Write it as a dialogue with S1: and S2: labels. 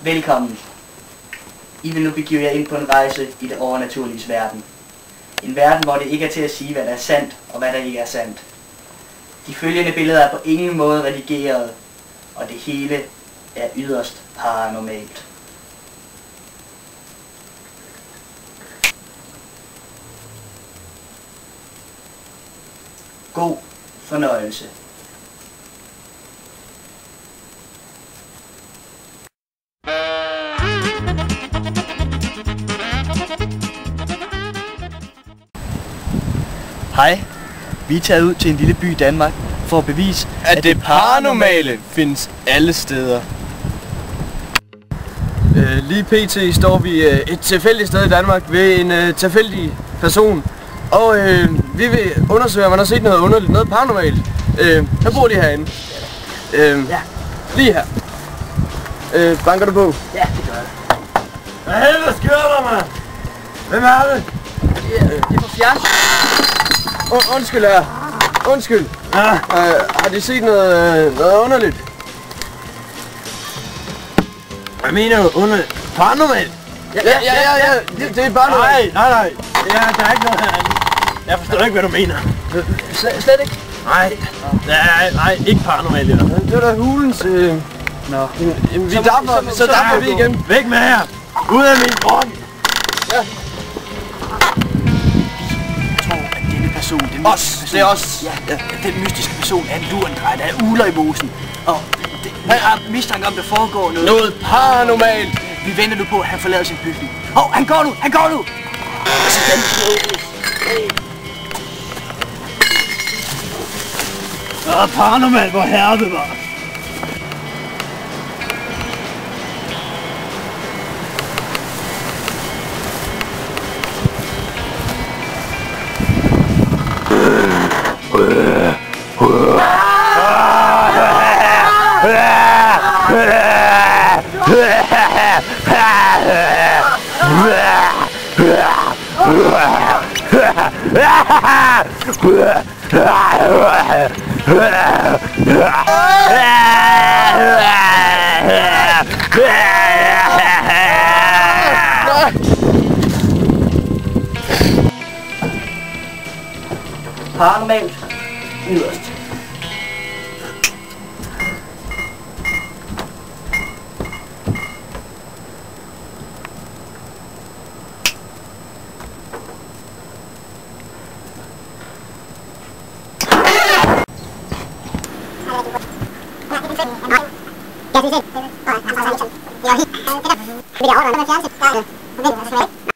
S1: Velkommen. I vil nu begive jer ind på en rejse i det overnaturlige verden. En verden, hvor det ikke er til at sige, hvad der er sandt og hvad der ikke er sandt. De følgende billeder er på ingen måde redigeret, og det hele er yderst paranormalt. God fornøjelse. Hej, vi er taget ud til en lille by i Danmark for at bevise,
S2: at det paranormale findes alle steder. Lige pt. står vi et tilfældigt sted i Danmark ved en tilfældig person. Og vi vil undersøge, om man har set noget underligt, noget paranormalt. Han bor lige herinde.
S1: Ja.
S2: Lige her. Banker du på?
S1: Ja, det gør jeg.
S2: Hvad helvede sker der, mand? Hvem er det?
S1: Det er på fjernsyn.
S2: Undskyld her. Undskyld.
S3: Ja.
S2: Har de set noget underligt?
S3: Hvad mener du? Paranormalt?
S2: Ja. Det er bare noget.
S3: Nej. Ja, der er ikke noget herinde. Jeg forstår ikke, hvad du mener.
S1: Slet ikke?
S3: Nej. Nej, ikke paranormalt.
S2: Det var da hulens...
S1: Nå.
S2: Vi dapper vi igen.
S3: Væk med jer! Ud af min grund!
S2: Ja.
S1: Jeg tror, at denne person, den
S2: Det er os.
S1: Ja, den mystiske person er en lurendrej, der er uler i mosen. Og vi har mistanke om, der foregår
S2: Noget paranormalt.
S1: Vi venter nu på, at han forlader sin bygning. Han går nu!
S3: Paranormalt, hvor herre var.
S1: Paranormalt. Yderst.
S4: Jeg synes ikke.